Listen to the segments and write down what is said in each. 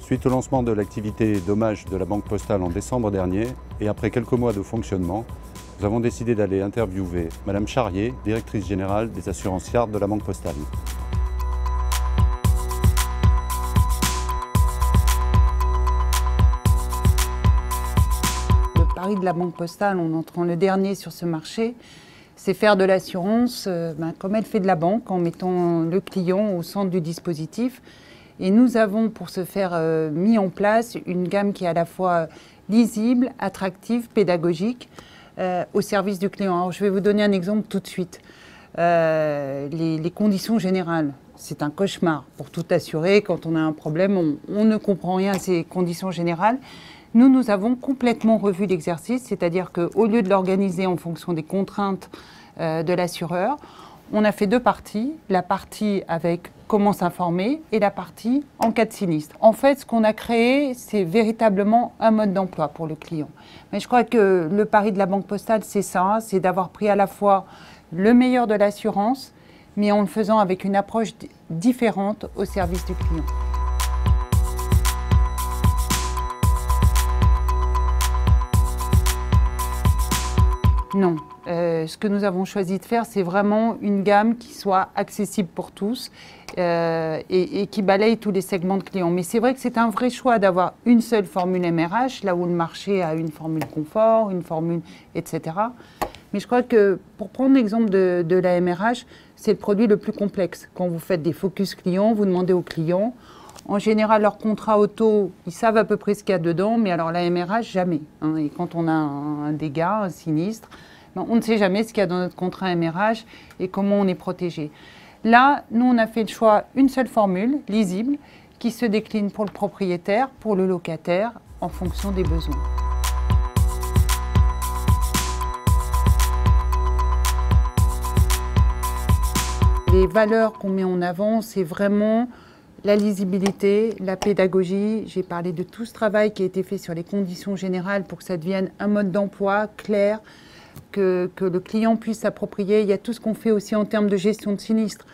Suite au lancement de l'activité d'hommage de la Banque Postale en décembre dernier et après quelques mois de fonctionnement, nous avons décidé d'aller interviewer Madame Charrier, directrice générale des assurances Yard de la Banque Postale. Le pari de la Banque Postale en entrant le dernier sur ce marché, c'est faire de l'assurance comme elle fait de la banque, en mettant le client au centre du dispositif. Et nous avons pour ce faire mis en place une gamme qui est à la fois lisible, attractive, pédagogique, au service du client. Alors, je vais vous donner un exemple tout de suite. Les conditions générales, c'est un cauchemar pour tout assurer. Quand on a un problème, on ne comprend rien à ces conditions générales. Nous avons complètement revu l'exercice, c'est-à-dire qu'au lieu de l'organiser en fonction des contraintes de l'assureur, on a fait deux parties, la partie avec comment s'informer et la partie en cas de sinistre. En fait, ce qu'on a créé, c'est véritablement un mode d'emploi pour le client. Mais je crois que le pari de la Banque Postale, c'est ça, c'est d'avoir pris à la fois le meilleur de l'assurance, mais en le faisant avec une approche différente au service du client. Non. Ce que nous avons choisi de faire, c'est vraiment une gamme qui soit accessible pour tous et qui balaye tous les segments de clients. Mais c'est vrai que c'est un vrai choix d'avoir une seule formule MRH, là où le marché a une formule confort, une formule, etc. Mais je crois que, pour prendre l'exemple de la MRH, c'est le produit le plus complexe. Quand vous faites des focus clients, vous demandez aux clients, en général, leur contrat auto, ils savent à peu près ce qu'il y a dedans, mais alors la MRH, jamais. Et quand on a un dégât, un sinistre, on ne sait jamais ce qu'il y a dans notre contrat MRH et comment on est protégé. Là, nous, on a fait le choix, une seule formule, lisible, qui se décline pour le propriétaire, pour le locataire, en fonction des besoins. Les valeurs qu'on met en avant, c'est vraiment la lisibilité, la pédagogie. J'ai parlé de tout ce travail qui a été fait sur les conditions générales pour que ça devienne un mode d'emploi clair, que le client puisse s'approprier. Il y a tout ce qu'on fait aussi en termes de gestion de sinistre.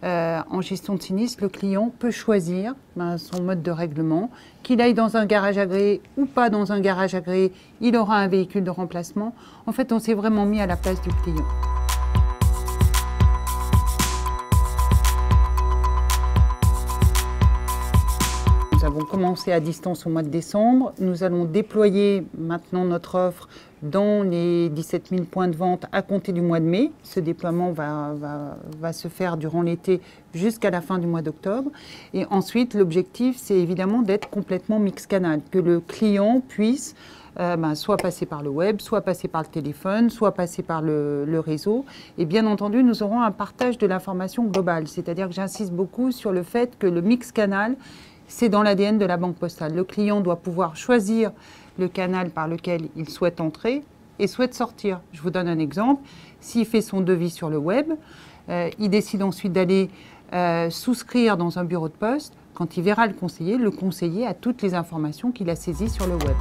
En gestion de sinistre, le client peut choisir son mode de règlement. Qu'il aille dans un garage agréé ou pas dans un garage agréé, il aura un véhicule de remplacement. En fait, on s'est vraiment mis à la place du client. Nous avons commencé à distance au mois de décembre. Nous allons déployer maintenant notre offre dans les 17 000 points de vente à compter du mois de mai. Ce déploiement va se faire durant l'été jusqu'à la fin du mois d'octobre. Et ensuite, l'objectif, c'est évidemment d'être complètement mix-canal, que le client puisse soit passer par le web, soit passer par le téléphone, soit passer par le réseau. Et bien entendu, nous aurons un partage de l'information globale. C'est-à-dire que j'insiste beaucoup sur le fait que le mix-canal, c'est dans l'ADN de la Banque Postale. Le client doit pouvoir choisir le canal par lequel il souhaite entrer et souhaite sortir. Je vous donne un exemple. S'il fait son devis sur le web, il décide ensuite d'aller souscrire dans un bureau de poste. Quand il verra le conseiller a toutes les informations qu'il a saisies sur le web.